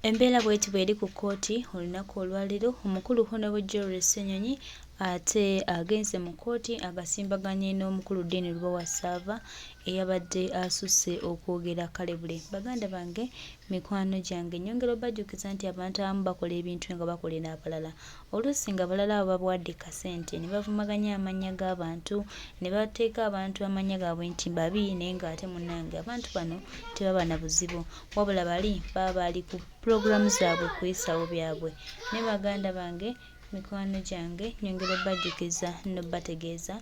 Embeera bw'eti bw'eri ku kkooti olunaku olwaleero omukulu Honorable Joel Ssenyonyi ate agenze mu kkooti agasimbaganye n'omukulu Dean Lubowa Ssaava eyabadde asusse okwogera kalebule. Baganda bange, mikwano gyange, nnyongera obajjukiza nti abantu abamu bakola ebintu nga bakolera abalala. Oluusi nga abalala abo babawadde kasente ne bavumaganya amannya g'abantu ne bateeka abantu amannya gaabwe nti babi naye ng'ate munnange abantu bano tebaba na buzibu wabula bali baba bali ku pulogulaamu zaabwe ku bisawo byabwe. Ne baganda bange, mikwano gyange, nnyongera obajjukiza n'obbategeeza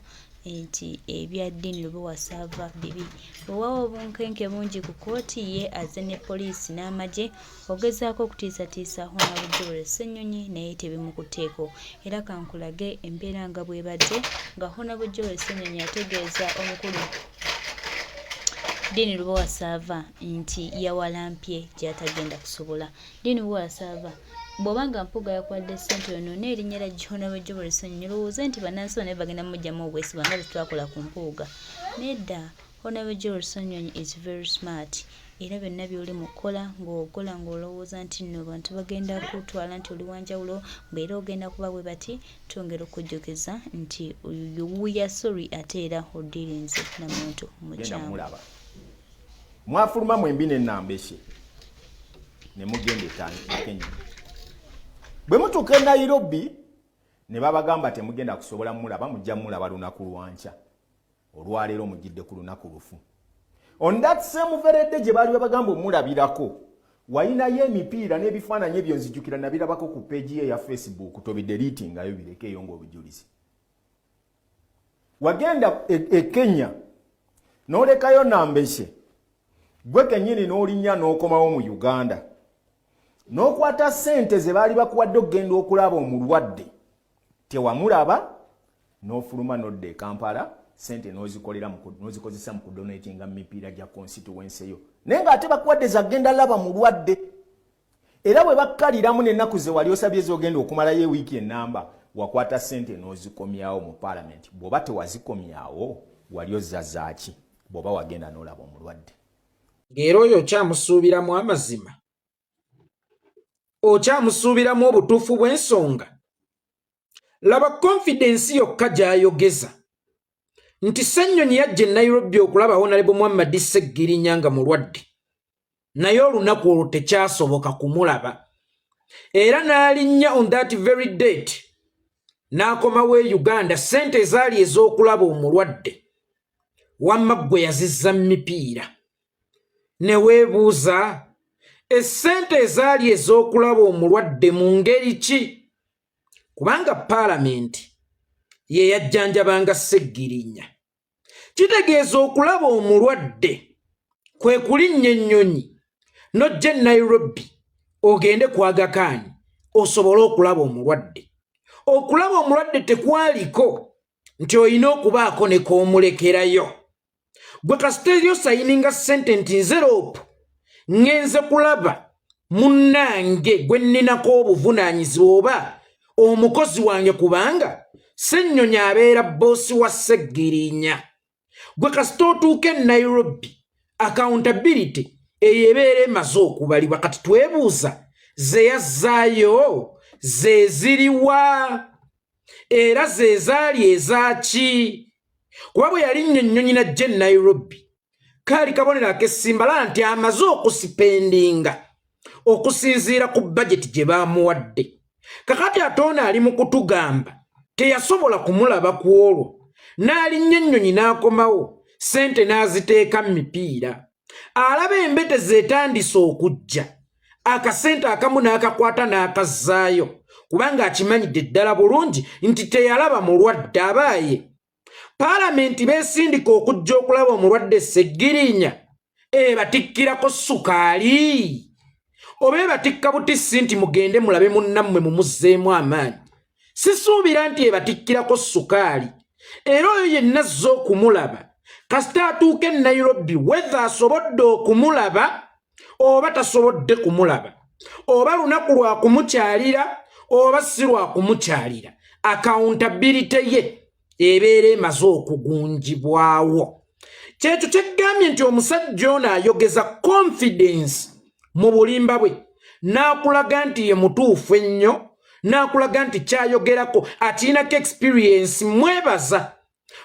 nti ebya Dean Lubowa Ssaava bibi. Bwewawa obunkenke bungi ku kkooti ye azze ne poliisi n'amagye ogezaako okutiisatiisa Honorable Joel Ssenyonyi naye tebimukuteeko. Era kankulage embeera nga bw'ebadde nga Honorable Joel Ssenyonyi ategeeza omukulu Dean Lubowa Ssaava nti yawalampye gy'atagenda kusobola. Dean Lubowa Ssaava bw'obanga mpuga yakwadde ssente ono n'erinnya lya Honorable Joel Ssenyonyi olowooza nti bannansi bonna bagenda mujjamu obwesiba nga tetwakola ku mpuuga. Nedda, Honorable Joel Ssenyonyi is very smart era byonna by'oli mu kkola ng'okola ng'olowooza nti nno abantu bagenda kutwala nti oli wanjawulo mbeera ogenda kuba bwe bati. Twongera okujjukiza nti we are sorry ate era odirinze namuntu mukyamu. Mwafuluma mwembi n'ennambeshe ne mugenda e Kenya. Bwe mutuuka e Nairobi ne babagamba temugenda kusobola mulaba, mujja mulaba lunaku lwanca. Olwaleero mujjidde ku lunaku lufu. On that same very day gye baali babagamba omulabirako, wayinayo emipiira n'ebifaananyi ebyo nzijjukira nabirabako ku peegi ye ya Facebook, tobideliitingayo birekeeyo ng'obujulizi. Wagenda e Kenya n'olekayo Nambeshe, gwe kennyini n'olinnya n'okomawo mu Uganda n'okwata ssente ze baali bakuwadde okugenda okulaba omulwadde, tewamulaba, n'ofuluma n'odda e Kampala, ssente n'ozikozesa mu kudonatinga mu mipiira gya constituency eyo, naye ng'ate bakuwadde zagenda laba mulwadde. Era bwe bakkaliramu n'ennaku ze wali osabye z'ogenda okumalayo ewiiki ennamba, wakwata ssente n'ozikomyawo mu Parliament. Bw'oba tewazikomyawo wali ozzazaaki bw'oba wagenda n'olaba omulwadde. Ng'era oyo okyamusuubiramu amazima, okyamusuubiramu obutuufu bw'ensonga. Laba confidence yokka gy'ayogeza nti Ssenyonyi yajja e Nairobi okulaba Honorable Muhammad Sseggirinya nga mulwadde, naye olunaku olwo tekyasoboka kumulaba. Era n'alinnya on that very date n'akomawo e Uganda, ssente ezaali ez'okulaba omulwadde wamma ggwe yazizza mu mipiira. Ne weebuuza, essente ezaali ez'okulaba omulwadde mu ngeri ki? Kubanga Paalamenti ye yajjanjabanga Sseggirinya. Kitegeeza okulaba omulwadde kwe kulinnya ennyonyi n'ojja e Nairobi ogende ku Aga Khan osobole okulaba omulwadde. Okulaba omulwadde tekwaliko nti olina okubaako ne koomulekerayo. Gwe kasiteeyo sayininga sententi nzeropu ngenze kulaba munnange gwe nninako obuvunaanyizibwa oba omukozi wange kubanga Ssenyonyi abeera boosi wa Sseggirinya. Gwe kasita otuuka e Nairobi, accountability eyo ebeera emaze okubalibwa. Kati twebuuza, ze yazzaayo ze ziriwa era ze zaali ezaaki? Kuba bwe yalinnya ennyonyi n'ajja e Nairobi, kaali kabonero ak'essimbala nti amaze okusipendinga okusinziira ku budget gye baamuwadde. Kakati ate ono ali mu kutugamba teyasobola kumulaba ku olwo, n'alinnya ennyonyi n'akomawo, ssente n'aziteeka mu mipiira. Alaba embete zeetandise okujja, akasente akamu n'akakwata n'akazzaayo, kubanga akimanyidde ddala bulungi nti teyalaba mulwadde abaaye. Paalamenti beesindika okujja okulaba omulwadde Sseggirinya, batikkirako sukaali oba batikka butissi nti mugende mulabe munnammwe mumuzzeemu amaanyi. Sisuubira nti batikkirako sukaali. Era oyo yenna azze okumulaba kasita atuuka e Nairobi, whether asobodde okumulaba oba tasobodde kumulaba, oba lunaku lwa kumukyalira oba si lwa kumukyalira, accountability ye ebeera emaze okugunjibwawo. Kyekyo kyeggambye nti omusajja ono ayogeza confidence mu bulimba bwe n'akulaga nti ye mutuufu ennyo, n'akulaga nti kyayogerako atiinako experience, mwebaza.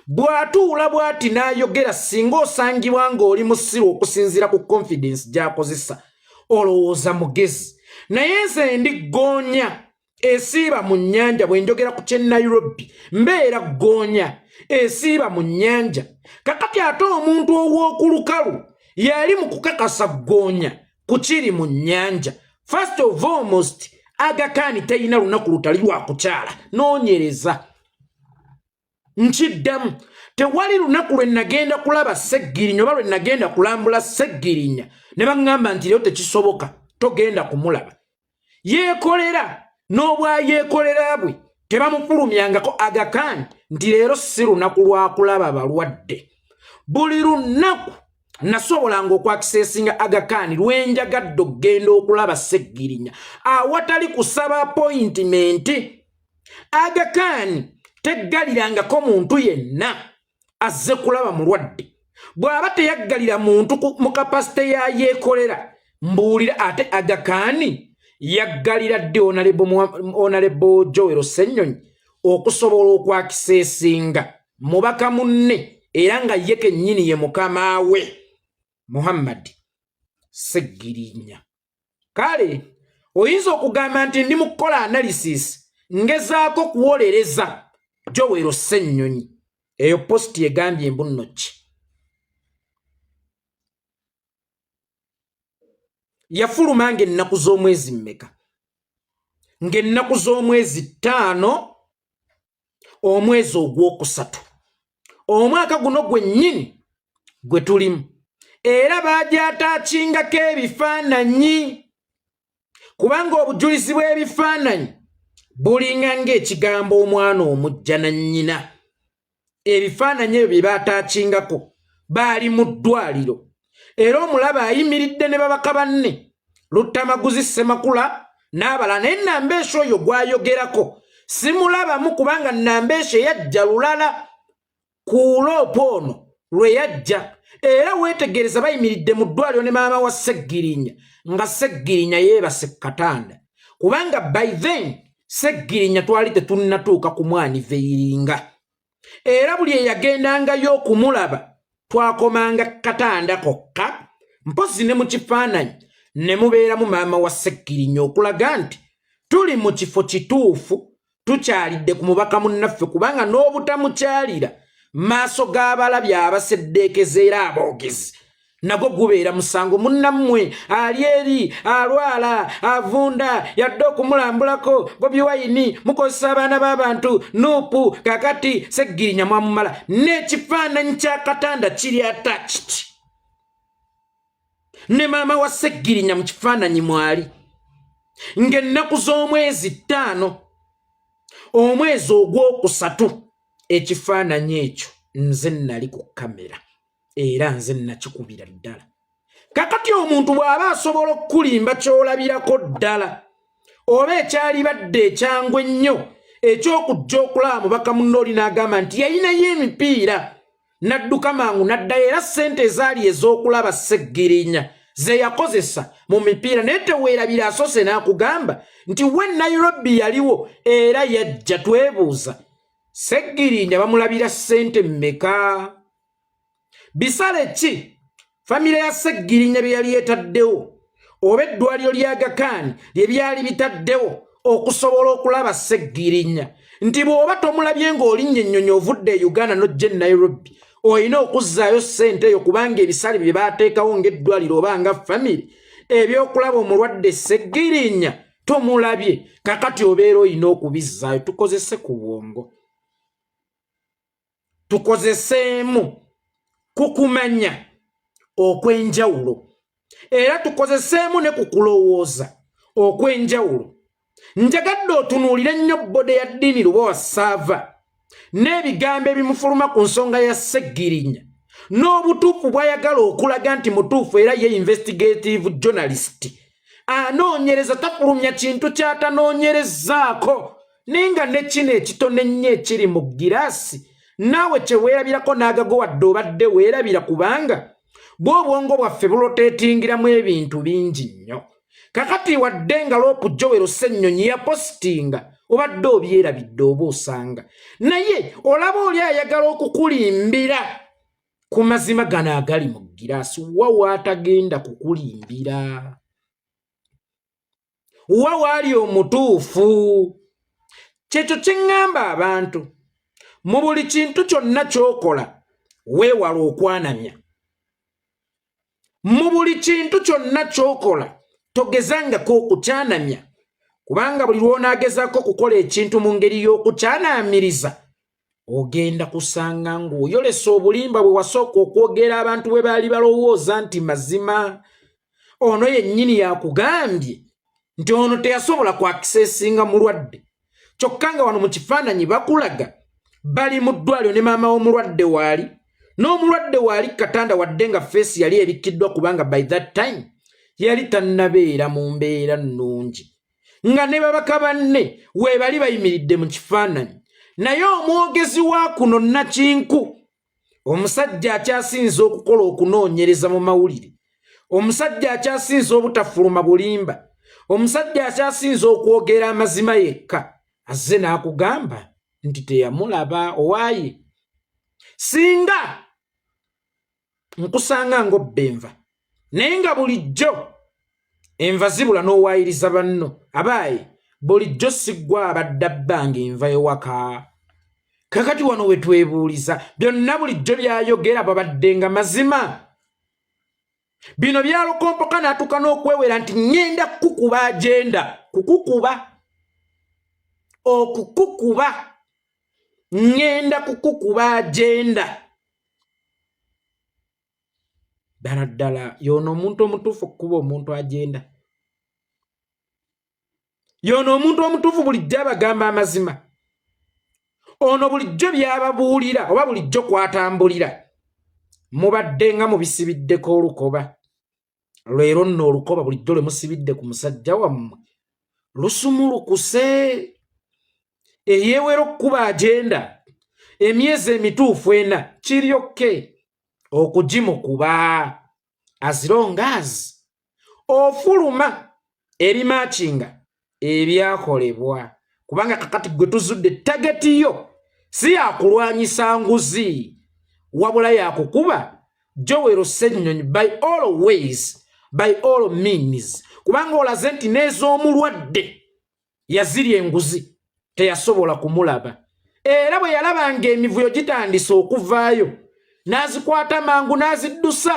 Bw'atuula bw'ati n'ayogera singa osangibwa ng'oli musiru okusinziira ku confidence gy'akozesa, olowooza mugezi. Naye nze ndi ggoonya esiiba mu nnyanja. Bwe njogera ku ky'e Nairobi mbeera ggoonya esiiba mu nnyanja. Kakati ate omuntu ow'oku lukalu yali mu kukakasa ggoonya ku kiri mu nnyanja. First of almost, Aga Khan teyina lunaku lutali lwa kukyala. Noonyereza. Nkiddamu, tewali lunaku lwe nagenda kulaba Sseggirinya oba lwe nagenda kulambula Sseggirinya ne baŋŋamba nti leo tekisoboka, togenda kumulaba. Yeekolera n'obwayeekolera bwe tebamufulumyangako Aga Khan nti leero si lunaku lwa kulaba balwadde. Buli lunaku nasobolanga okwakiseesinga Aga Khan lwe njagadde okugenda okulaba Sseggirinya awatali kusaba appointment. Aga Khan teggalirangako muntu yenna azze kulaba mulwadde. Bw'aba teyaggalira muntu mu kapasite ya yeekolera, mbuulira ate Aga Khan yaggalira ddi Honorable Joel Ssennyonyi okusobola okwakiseesinga mubaka munne era nga ye kennyini ye mukama we Muhammad Sseggirinya. Kale oyinza okugamba nti ndi mu kukola analysis ngezaako kuwolereza Joel Ssennyonyi. Eyo posti egambye mbuno ki? Yafuluma ng'ennaku z'omwezi mmeka? Ng'ennaku z'omwezi 5 omwezi ogwokusatu omwaka guno gwennyini gwe tulimu. Era bagyataakingako ebifaananyi, kubanga obujulizi bw'ebifaananyi bulinga ng'ekigambo omwana omujja na nnyina. Ebifaananyi ebyo bye baataakingako baali mu ddwaliro. Era omulaba ayimiridde ne babaka banne Luttamaguzi Ssemakula n'abalala. Naye Nambeesha oyo gwayogerako simulabamu, kubanga Nambeesha yajja lulala ku loopo ono lwe yajja. Era weetegereza bayimiridde mu ddwaliro ne maama wa Sseggirinya nga Sseggirinya yeebase Katanda, kubanga by then Sseggirinya twali tetunnatuuka ku mwaniveyiringa. Era buli eyagendangayo okumulaba twakomanga Katanda kokka, mpozi ne mu kifaananyi ne mubeeramu maama wa Sseggirinya okulaga nti tuli mu kifo kituufu, tukyalidde ku mubaka munnaffe, kubanga n'obutamukyalira maaso g'abalabi abaseddeekeza era aboogezi nago gubeera musango. Munnammwe ali eri alwala avunda yadde okumulambulako Bobi Wine mukozesa abaana b'abantu Nuupu, kakati Sseggirinya mwamumala n'ekifaananyi kya Katanda kiri attached ne maama wa Sseggirinya mu kifaananyi mwali. Ng'ennaku z'omwezi 5 omwezi ogwokusatu ekifaananyi ekyo nze nali ku kamera era nze nakikubira ddala. Kakati omuntu bw'aba asobola okukulimba ky'olabirako ddala oba ekyalibadde ekyangwa ennyo eky'okujja okulaba mubaka munno oli n'agamba nti yayinayo emipiira n'adduka mangu n'addayo, era ssente ezaali ez'okulaba Sseggirinya ze yakozesa mu mipiira. Naye teweerabira asoose n'akugamba nti we Nairobi yaliwo era yajja. Twebuuza Sseggirinya bamulabira ssente mmeka? Bisale ki famire ya Sseggirinya bye yali etaddewo oba eddwaliro lya Aga Khan lye byali bitaddewo okusobola okulaba Sseggirinya nti bw'oba tomulabye ng'olinnye ennyonyi ovudde e Uganda n'ojja e Nairobi oyina okuzzaayo ssente eyo, kubanga ebisale bye baateekawo ng'eddwaliro oba nga famire ebyokulaba omulwadde Sseggirinya tomulabye. Kakati obeera oyina okubizzaayo. Tukozese ku bwongo, tukozeseemu kukumanya okwenjawulo, era tukozeseemu ne kukulowooza okwenjawulo. Njagadde otunuulire ennyo bbode ya ddiini Lubowa Ssaava n'ebigambo ebimufuluma ku nsonga ya Sseggirinya n'obutuufu bw'ayagala okulaga nti mutuufu era ye investigative journalist. Anoonyereza, tafulumya kintu ky'atanoonyerezaako. Ninga ne kino ekitone ennyo ekiri mu giraasi naawe kye weerabirako n'agago wadde obadde weerabira, kubanga bw'obwongo bwaffe buloteetingiramu ebintu bingi nnyo. kakati wadde nga Loopu Joel Ssennyonyi yapositinga obadde obyerabidde oba osanga naye olaba oli ayagala okukulimbira ku mazima gano agali mu giraasi wa waatagenda kukulimbira wa waali omutuufu kyekyo kye ŋŋamba abantu mu buli kintu kyonna ky'okola weewala okwanamya mu buli kintu kyonna ky'okola togezangako okukyanamya kubanga buli lw'onaagezaako okukola ekintu mu ngeri y'okukyanamiriza ogenda kusanga ng'oyolesa obulimba bwe wasooka okwogera abantu bwe baali balowooza nti mazima ono yennyini yakugambye nti ono teyasobola kwakiseesinga mulwadde kyokka nga wano mu kifaananyi bakulaga bali mu ddwaliro ne maama w'omulwadde waali n'omulwadde waali katanda wadde nga feesi yali ebikkiddwa kubanga by that time yali tannabeera mu mbeera nnungi nga ne babaka banne we bali bayimiridde mu kifaananyi naye omwogezi wa kuno Nakinku omusajja akyasinza okukola okunoonyereza mu mawulire omusajja akyasinza obutafuluma bulimba omusajja akyasinza okwogera amazima yekka azze n'akugamba nti teyamulaba owaaye singa nkusanga ng'obba enva naye nga bulijjo enva zibula n'owaayiriza banno abaaye bulijjo siggwa abadde abbanga enva ewaka kakati wano we twebuuliza byonna bulijjo byayogera babaddenga mazima bino byalokompoka n'atuuka n'okwewera nti ŋŋenda kukukuba agenda okukukuba ŋŋenda kukukuba agenda ddala y'ono omuntu omutuufu okukuba omuntu agenda y'ono omuntu omutuufu bulijjo abagamba amazima ono bulijjo byababuulira oba bulijjo kwatambulira mubadde nga mubisibiddeko olukoba leero nno olukoba bulijjo lwe musibidde ku musajja wammwe lusumulukuse eyeewera okukuba agenda emyezi emituufu 4 kiryokke okugimukuba as long as ofuluma ebimakinga ebyakolebwa kubanga kakati gwe tuzudde tageti yo si yakulwanyisa nguzi wabula yakukuba Joel Ssennyonyi by all ways by all means kubanga olaze nti n'ez'omulwadde yazirya enguzi teyasobola kumulaba era bwe yalabanga emivuyo gitandise okuvaayo n'azikwata mangu n'aziddusa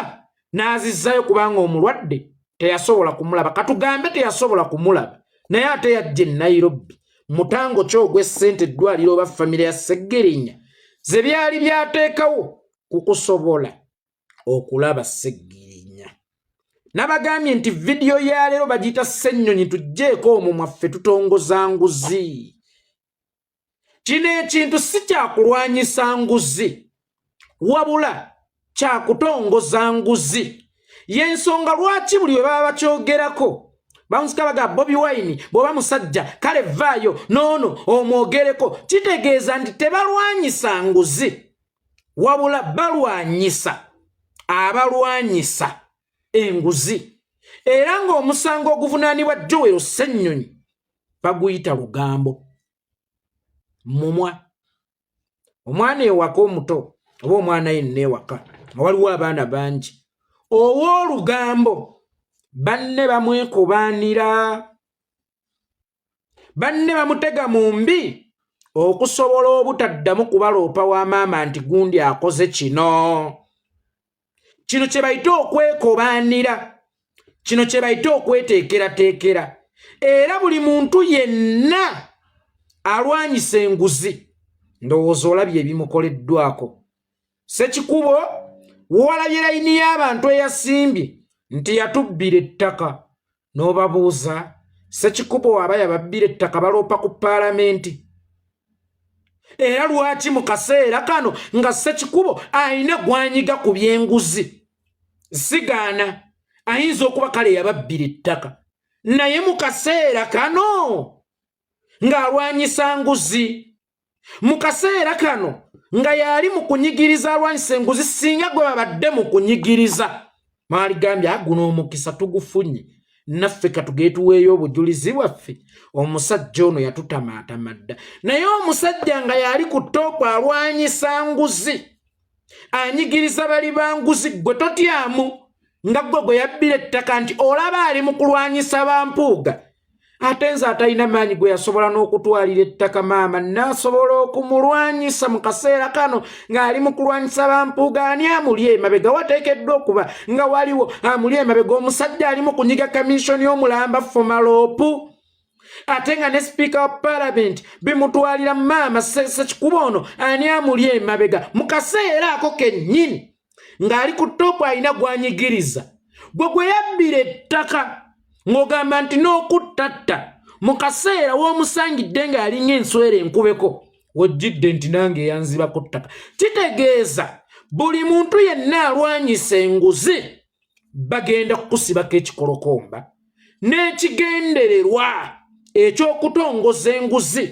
n'azizzayo kubanga omulwadde teyasobola kumulaba katugambe teyasobola kumulaba naye ate yajja e Nairobi mutango ky'ogw'essente eddwaliro oba famire ya Sseggirinya ze byali byateekawo kukusobola okulaba Sseggirinya nabagambye nti vidiyo ya leero bagiyita Ssennyonyi tujjeeko omwo mwaffe tutongoza nguzi kino ekintu si kyakulwanyisa nguzi wabula kyakutongoza nguzi y'ensonga lwaki buli we baba bakyogerako bamusika baga Bobi Wine bw'oba musajja kale vaayo noono omwogereko kitegeeza nti tebalwanyisa nguzi wabula balwanyisa abalwanyisa enguzi era ng'omusango oguvunaanibwa Joel Ssennyonyi baguyita lugambo mumwa omwana ewaka omuto oba omwana yenna ewaka waliwo abaana bangi ow'olugambo banne bamwekobaanira banne bamutega mu mbi okusobola obutaddamu kubaloopa wa maama nti gundi akoze kino kye bayita okwekobaanira kino kye bayita okweteekerateekera era buli muntu yenna alwanyisa enguzi ndowooza olabye ebimukoleddwako Ssekikubo walabye layini y'abantu eyasimbye nti yatubbira ettaka n'obabuuza Ssekikubo aba yababbira ettaka baloopa ku paalamenti era lwaki mu kaseera kano nga Ssekikubo alina gwanyiga ku by'enguzi sigaana ayinza okuba kale yababbira ettaka naye mu kaseera kano ng'alwanyisa nguzi mu kaseera kano nga yali mu kunyigiriza alwanyisa enguzi singa gwe babadde mu kunyigiriza maaligambye guno omukisa tugufunye naffe katugeetuweeyo obujulizi bwaffe omusajja ono yatutamaatamadda naye omusajja nga yali ku ttoopu alwanyisa nguzi anyigiriza bali ba nguzi gwe totyamu nga gwe yabbira ettaka nti olaba ali mu kulwanyisa bampuuga ate nze atalina maanyi gwe yasobola n'okutwalira ettaka maama n'asobola okumulwanyisa mu kaseera kano ng'ali mu kulwanyisa bampuuga ani amuli emabega wateekeddwa okuba nga waliwo amuli emabega omusajja ali mu kunyiga kamishoni y'omulamba Fomaloopu ate nga ne sipiika wa paalamenti bimutwalira maama Ssekikubo ono ani amuli emabega mu kaseera ako kennyini ng'ali ku ttoopu alina gw'anyigiriza gwe yabbira ettaka ng'ogamba nti n'okuttatta mu kaseera w'omusangidde ng'alinga enswera enkubeko wojjidde nti nange eyanziba ku ttaka kitegeeza buli muntu yenna alwanyisa enguzi bagenda kukusibako ekikolokomba n'ekigendererwa eky'okutongoza enguzi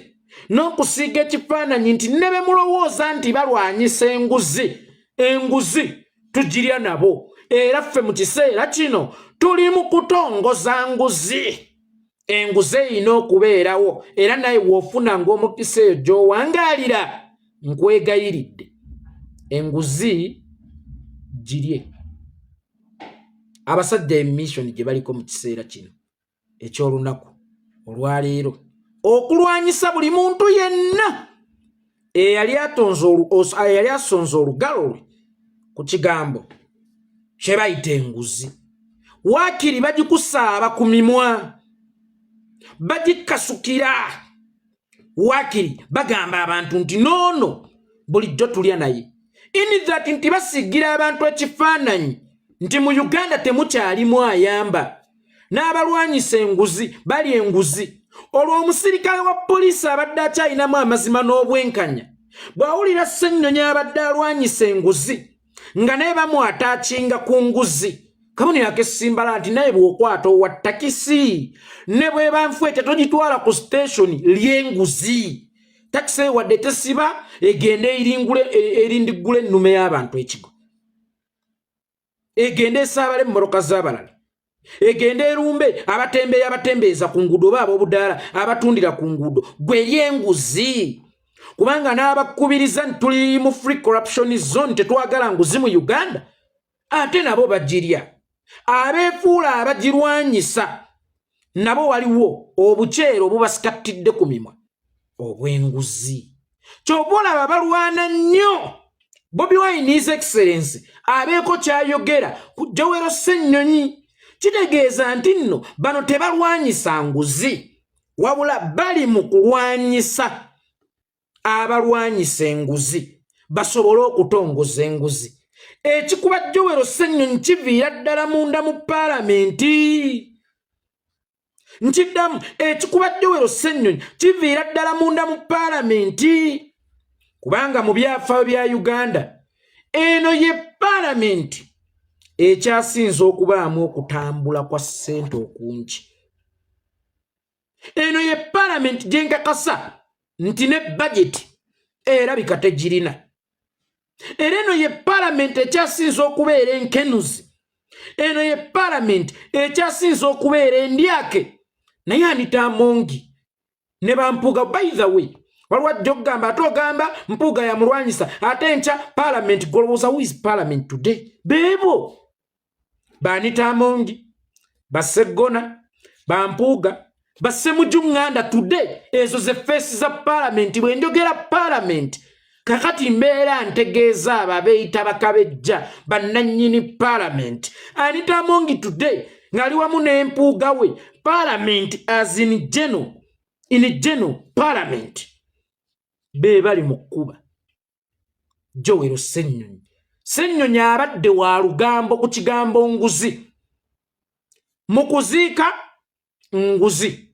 n'okusiiga ekifaananyi nti ne be mulowooza nti balwanyisa enguzi tugirya nabo era ffe mu kiseera kino tuli mu kutongoza nguzi enguzi erina okubeerawo era naye w'ofuna ng'omukisa eyo gy'owangaalira nkwegayiridde enguzi girye abasajja emmission gye baliko mu kiseera kino eky'olunaku olwaleero okulwanyisa buli muntu yenna eyali asonze olugalo lwe ku kigambo kye bayita enguzi waakiri bagikusaaba ku mimwa bagikasukira waakiri bagamba abantu nti noono bulijjo tulya naye in that nti basigira abantu ekifaananyi nti mu Uganda temukyalimu ayamba n'abalwanyisa enguzi bali enguzi olwo omusirikale wa poliisi abadde akyalinamu amazima n'obwenkanya bw'awulira Ssennyonyi abadde alwanyisa enguzi nga naye bamwataakinga ku nguzi kabonero ak'essimbala nti naye bw'okwata owa takisi ne bwe banfuete togitwala ku siteshoni ly'enguzi takisi eyo wadde tesiba egende erindiggula ennume y'abantu ekigo egende esaabale mu mmotoka z'abalala egende erumbe abatembeeza ku nguudo oba ab'obudaala abatundira ku nguudo gwe ly'enguzi kubanga n'abakubiriza nti tuli mu free corruption zone tetwagala nguzi mu Uganda ate nabo bagirya abeefuula abagirwanyisa nabo waliwo obuceere obubasikatidde ku mimwa obw'enguzi ky'oba olaba balwana nnyo Bobi Wine His Excellency abeeko kyayogera ku Jowero Ssennyonyi kitegeeza nti nno bano tebalwanyisa nguzi wabula bali mu kulwanyisa abalwanyisa enguzi basobole okutongoza enguzi ekikuba Jowero Ssennyonyi kiviira ddala munda mu paalamenti nkiddamu ekikuba Jowero Ssennyonyi kiviira ddala munda mu paalamenti kubanga mu byafaayo bya Uganda eno ye paalamenti ekyasinze okubaamu okutambula kwa ssente okungi eno ye paalamenti gye nkakasa nti ne budget erabika tegirina era eno ye paalamenti ekyasinze okubeera enkenuzi eno ye paalamenti ekyasinze okubeera endyake naye Anita Amongi ne bampuuga by the way waliwo ajja okugamba ate ogamba mpuuga yamulwanyisa ate nkya paalamenti golowooza who is parliament today beebo ba Anita Amongi Bassegona bampuuga Bassemujuŋŋanda today ezo ze feesi za paalamenti bwe njogera paalamenti kakati mbeera ntegeeza abo abeeyita bakabejja bannannyini paalamenti Anita Amongi today ng'ali wamu n'empuuga we paalamenti as in general paalamenti be bali mu kkuba Jowero Ssennyonyi abadde wa lugambo ku kigambo nguzi mu kuziika nguzi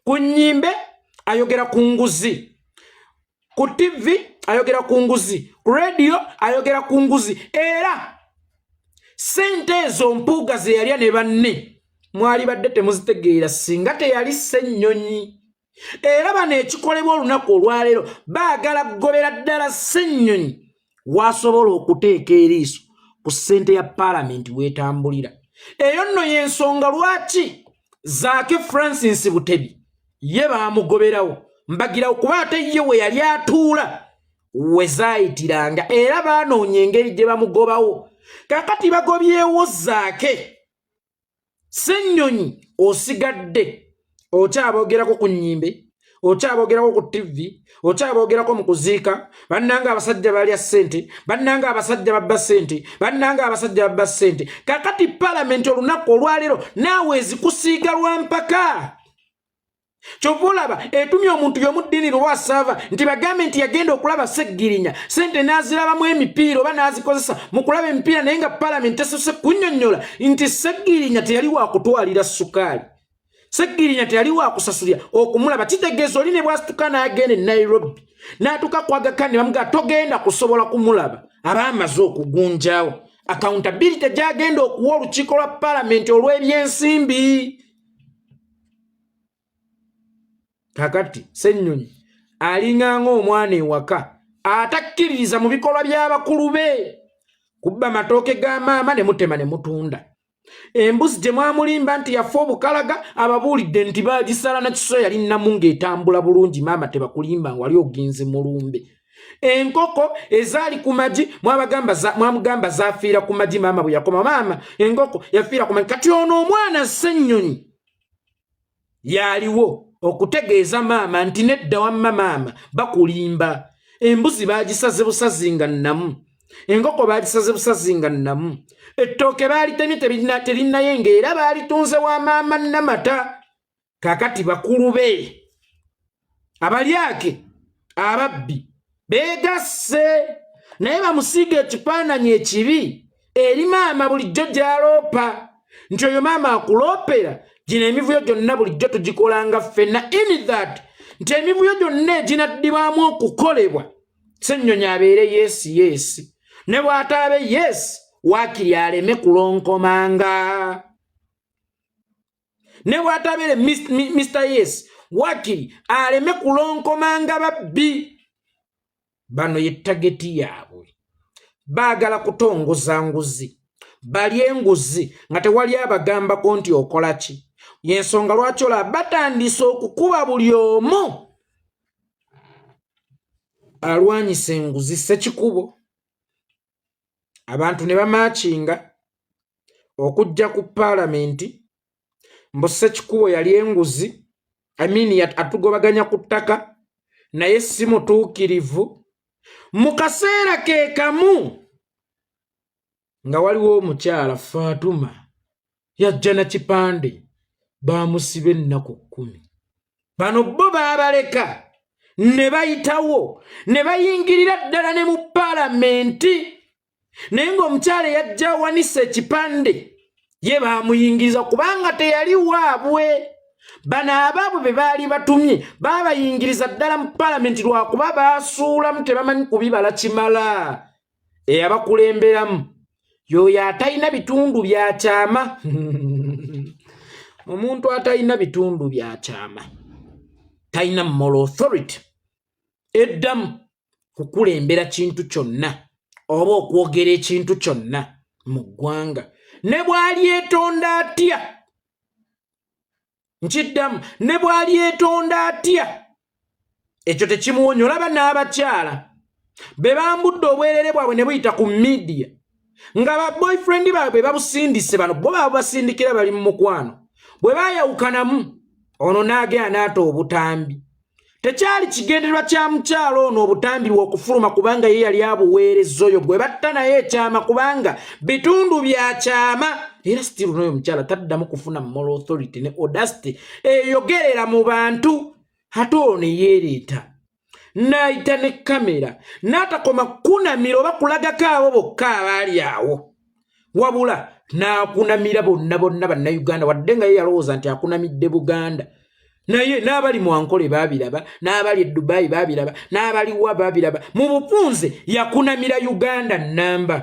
ku nnyimbe ayogera ku nguzi ku TV ayogera ku nguzi ku radio ayogera ku nguzi era sente ezo mpuuga ze yalya ne banne mwali badde temuzitegeera singa teyali Ssennyonyi era bano ekikolebwa olunaku olwaleero baagala kugobera ddala Ssennyonyi wasobola okuteeka eriiso ku ssente ya paalamenti weetambulira eyo nno y'ensonga lwaki Zaake Francis Butebi ye baamugoberawo mbagirawo kuba ate ye we yali atuula we zaayitiranga era baanoonya engeri gye bamugobawo kakati bagobyewo Zaake Ssennyonyi osigadde okyaboogerako ku nnyimbe okyaboogerako ku TV okyaboogerako mu kuziika bannanga abasajja balya ssente bannanga abasajja babba ssente bannanga abasajja babba ssente kakati palamenti olunaku olwaleero naawe ezikusiiga lwa mpaka kyova olaba etumya omuntu y'omuddiini Lwasava nti bagambe nti yagenda okulaba Sseggirinya ssente n'azirabamu emipiira oba n'azikozesa mu kulaba emipiira naye nga palamenti esose kunnyonnyola nti Sseggirinya teyali wa kutwalira sukaali Sseggirinya teyali wa kusasulira okumulaba kitegeeza oli ne bwasituka n'agenda e Nairobi n'atuuka ku Aga Khan ne bamugaa togenda kusobola kumulaba aba amaze okugunjaawo accountability gy'agenda okuwa olukiiko lwa palamenti olw'ebyensimbi. Kakati Ssennyonyi alinganga omwana ewaka atakkiririza mu bikolwa by'abakulu be kubba matooke ga maama ne mutema ne mutunda embuzi gye mwamulimba nti yafa obukalaga ababuulidde nti baagisala na kiso yali nnamu ng'etambula bulungi maama tebakulimba wali ogenze mulumbe enkoko ezaali ku magi mwamugamba zaafiira ku magi maama bwe yakoma maama enkoko yafiira ku magi kati ono omwana Ssennyonyi yaliwo okutegeeza maama nti nedda wamma maama bakulimba embuzi baagisaze busazi nga nnamu enkoko baagisaze busazi nga nnamu ettooke baalitemye terinnaye ng'era baalitunze wa maama Namata kakati bakulu be abalyake ababbi beegasse naye bamusiiga ekifaananyi ekibi eri maama bulijjo gy'aloopa nti oyo maama akuloopera gino emivuyo gyonna bulijjo tugikolanga ffenna in that nti emivuyo gyonna eginaddibwamu okukolebwa Ssennyonyi abeere yes ne bw'ataabe yes waakiri aleme kulonkomanga ne bw'ataabeere Mr. Yes waakiri aleme kulonkomanga babbi bano ye tageti yaabwe baagala kutongoza nguzi balye enguzi nga tewali abagambako nti okola ki yensonga lwaki olaba batandise okukuba buli omu alwanyisa enguzi Ssekikubo abantu ne bamaakinga okujja ku palamenti mbu Ssekikubo yali enguzi atugobaganya ku ttaka naye si mutuukirivu mu kaseera ke kamu nga waliwo omukyala Fatuma yajja na kipande baamusiba ennaku 10 bano bo baabaleka ne bayitawo ne bayingirira ddala ne mu palamenti naye ng'omukyala yajja awanisa ekipande ye baamuyingiriza kubanga teyali waabwe bano abaabwe be baali batumye baabayingiriza ddala mu palamenti lwakuba baasuulamu tebamanyi kubibala kimala eyabakulemberamu yoyo atalina bitundu bya kyama omuntu atalina bitundu bya kyama talina moral authority eddamu kukulembera kintu kyonna oba okwogera ekintu kyonna mu ggwanga ne bw'ali etonda atya nkiddamu ne bw'ali etonda atya ekyo tekimuwonya olaba n'abakyala be bambudde obwerere bwabwe ne buyita ku media nga baboyfriend baabwe babusindise bano bo babasindikira bali mu mukwano bwe baayawukanamu ono n'agenda n'ata obutambi tekyali kigendererwa kya mukyalo ono obutambi bw'okufuluma kubanga ye yali abuweereza oyo gwe batta naye ekyama kubanga bitundu bya kyama era still n'oyo mukyala taddamu kufuna moral authority ne audacity eyogerera mu bantu ate ono yeereeta n'ayita ne kamera n'atakoma kunamira oba kulagako abo bokka abaali awo wabula n'akunamira bonna bannayuganda wadde nga ye yalowooza nti akunamidde Buganda naye n'abali mu Ankole baabiraba n'abali e Dubai baabiraba n'abali wa baabiraba mu bupunze yakunamira Uganda namba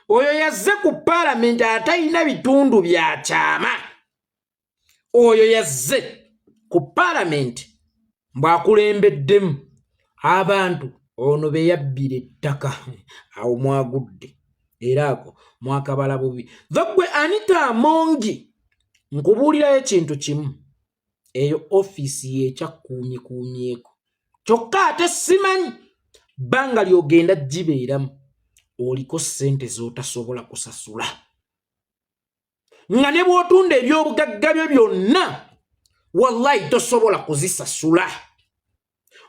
oyo yazze ku palamenti atalina bitundu bya kyama oyo yazze ku palamenti mbw'akulembeddemu abantu ono be yabbira ettaka awo mwagudde era ako mwakabala bubi dhogwe Anita Amongi Nkubuulirayo ekintu kimu, eyo ofiisi yekyakuumyekuumyeko. Kyokka ate simanyi bbanga ly'ogenda gibeeramu oliko ssente z'otasobola kusasula. Nga ne bw'otunda eby'obugagga byo byonna, wallahi tosobola kuzisasula.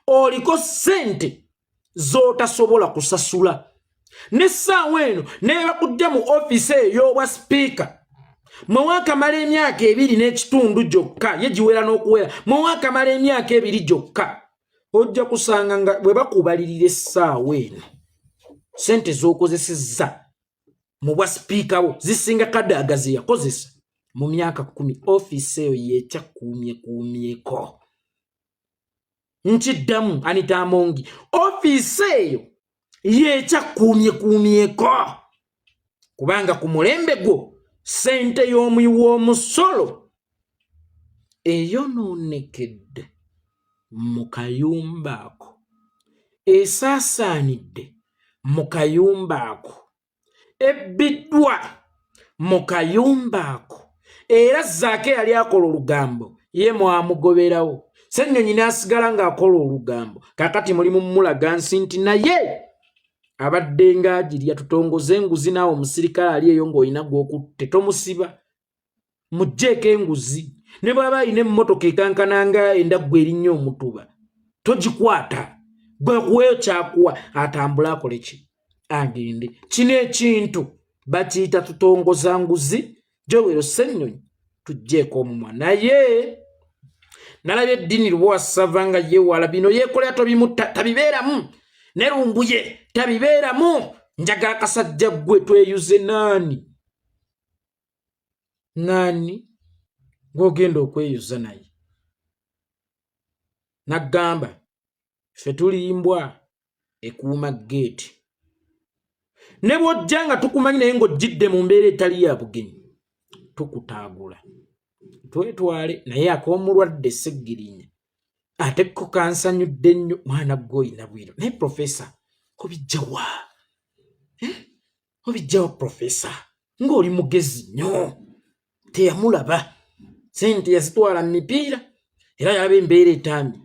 Oliko ssente z'otasobola kusasula. N'essaawa eno ne bakujja mu ofiisi ey'obwa sipiika, mwe waakamala emyaka 2 n'ekitundu gyokka, ye giwera n'okuwera, mwe waakamala emyaka 2 gyokka, ojja kusanga nga bwe bakubalirira essaawa eno, ssente z'okozesezza mu bwa sipiika wo zisinga kadaaga ze yakozesa mu myaka 10. Ofiisi eyo yekyakuumyekuumyeko. Nkiddamu Anita Amongi, ofiisi eyo yekyakuumyekuumyeko. Kubanga ku mulembe gwo ssente y'omuyi w'omusolo eyonoonekedde mu kayumba ako, esaasaanidde mu kayumba ako, ebbiddwa mu kayumba ako, era Zaake yali akola olugambo ye mwamugoberawo. Ssennyonyi n'asigala ng'akola olugambo. Kaakati mulimu mulaga nsi nti naye abadde ng'agirya tutongoze enguzi naawe omusirikale ali eyo ng'olina gw'okutte tomusiba. Mugjeeko enguzi. Ne bw'aba alina emmotoka ekankananga endaggu erinnya omutuba, togikwata. Gwe kuweyo kyakuwa atambule akole ki? Agende. Kino ekintu bakiyita tutongoza nguzi. Joweero Ssennyonyi tugjeeko omumwa. Naye nalabye Eddiini Lubowa nga yeewala bino yeekolera tabibeeramu. Ne Lumbuye tabibeeramu. Njagala kasajja ggwe tweyuze naani ng'ogenda okweyuza naye. Naggamba ffe tuli mbwa ekuuma geeti. Ne bw'ojja nga tukumanyi naye ng'ojjidde mu mbeera etali ya bugenyi, tukutaagula twetwale. Naye ak'omulwadde Seggirinya ate ko kansanyudde nnyo, mwana gw'oyina bwiro. Naye Profesa obijjawa? Obijjawa Profesa? Ng'oli mugezi nnyo. Teyamulaba. Sente yazitwala mu mipiira era yaba embeera etambi.